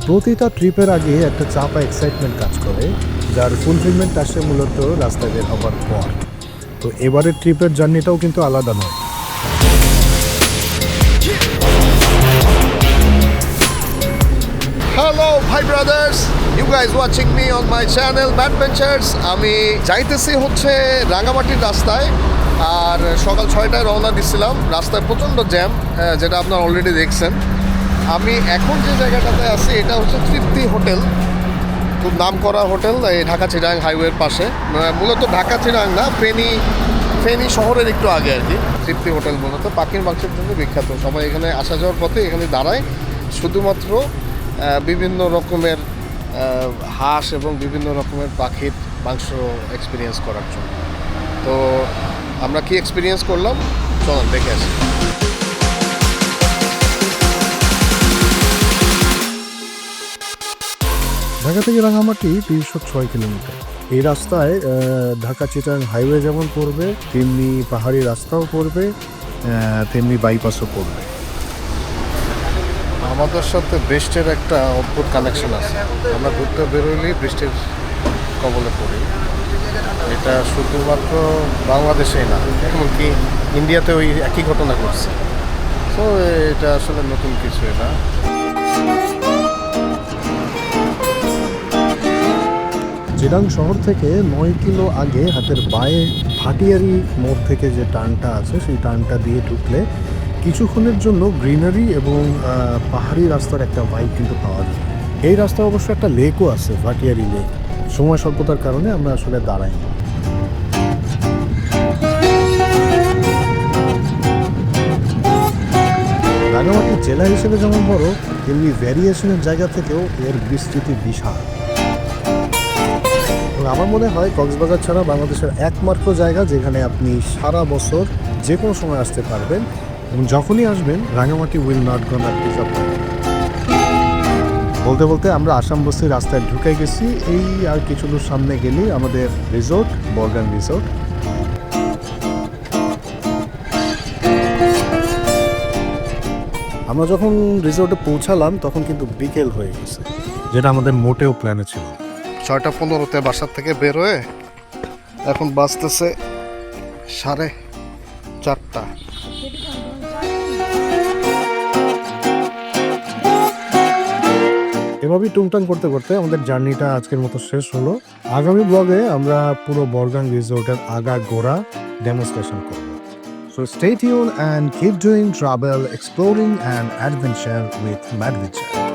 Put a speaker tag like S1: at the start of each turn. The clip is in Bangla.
S1: প্রতিটা ট্রিপের আগে একটা চাপা এক্সাইটমেন্ট কাজ করে, যার ফুলফিলমেন্ট আসে মূলত রাস্তায় বের হবার পর। তো এবারের ট্রিপের জার্নিটাও কিন্তু আলাদা নয়।
S2: হ্যালো ভাই brothers, you guys watching me on my channel Madventures. আমি যাইতেছি হচ্ছে রাঙামাটির রাস্তায়, আর সকাল 6টায় রওনা দিচ্ছিলাম। রাস্তায় প্রচণ্ড জ্যাম, যেটা আপনারা অলরেডি দেখছেন। আমি এখন যে জায়গাটাতে আছি এটা হচ্ছে তৃপ্তি হোটেল, খুব নাম করা হোটেল এই ঢাকা চিটাগাং হাইওয়ের পাশে। মূলত ঢাকা চিটাগাং না, ফেনী শহরের একটু আগে আর কি। তৃপ্তি হোটেল মূলত পাখির মাংসের জন্য বিখ্যাত। সবাই এখানে আসা যাওয়ার পথে এখানে দাঁড়ায় শুধুমাত্র বিভিন্ন রকমের হাঁস এবং বিভিন্ন রকমের পাখির মাংস এক্সপিরিয়েন্স করার জন্য। তো আমরা কি এক্সপিরিয়েন্স করলাম চলুন দেখে আসি।
S1: ঢাকা থেকে রাঙামাটি 306 কিলোমিটার। এই রাস্তায় ঢাকা চিটাগাং হাইওয়ে যেমন পড়বে, তেমনি পাহাড়ি রাস্তাও পড়বে, তেমনি বাইপাসও পড়বে।
S2: আমাদের সাথে বৃষ্টির একটা অদ্ভুত কানেকশন আছে। আমরা ঘুরতে বেরোলেই বৃষ্টির কবলে পড়ি। এটা শুধুমাত্র বাংলাদেশেই না, এমনকি ইন্ডিয়াতে ওই একই ঘটনা ঘটছে। তো এটা আসলে নতুন কিছুই না।
S1: চিটাগাং শহর থেকে 9 কিলো আগে হাতের বাঁয়ে ভাটিয়ারি মোড় থেকে যে টার্নটা আছে, সেই টার্নটা দিয়ে ঢুকলে কিছুক্ষণের জন্য গ্রিনারি এবং পাহাড়ি রাস্তার একটা ভাইব কিন্তু পাওয়া যায়। এই রাস্তায় অবশ্য একটা লেকও আছে, ভাটিয়ারি লেক। সময় স্বল্পতার কারণে আমরা আসলে দাঁড়াই না। রাঙামাটি জেলা হিসেবে যেমন বড়, তেমনি ভ্যারিয়েশনের জায়গা থেকেও এর বিস্তৃতি বিশাল। আমার মনে হয় কক্সবাজার ছাড়া বাংলাদেশের একমাত্র জায়গা যেখানে আপনি সারা বছর যে কোনো সময় আসতে পারবেন, এবং যখনই আসবেন রাঙামাটি উইল নট গনা ডিসঅ্যাপয়েন্ট। বলতে বলতে আমরা আসাম বস্তির রাস্তায় ঢুকে গেছি। এই আর কিছু দূর সামনে গেলেই আমাদের রিসোর্ট, বর্গান রিসোর্ট। আমরা যখন রিসোর্টে পৌঁছালাম তখন কিন্তু বিকেল হয়ে গেছে, যেটা আমাদের মোটেও প্ল্যানে ছিল।
S2: 6:15 বাসার থেকে বের হয়ে এখন বাজতেছে 4:30।
S1: এভাবেই টুংটাং করতে করতে আমাদের জার্নিটা আজকের মতো শেষ হলো। আগামী ব্লগে আমরা পুরো বর্গাং রিসোর্টের আগা গোড়া ডেমনস্ট্রেশন করব। So stay tuned and keep doing travel, exploring and adventure with Madventure.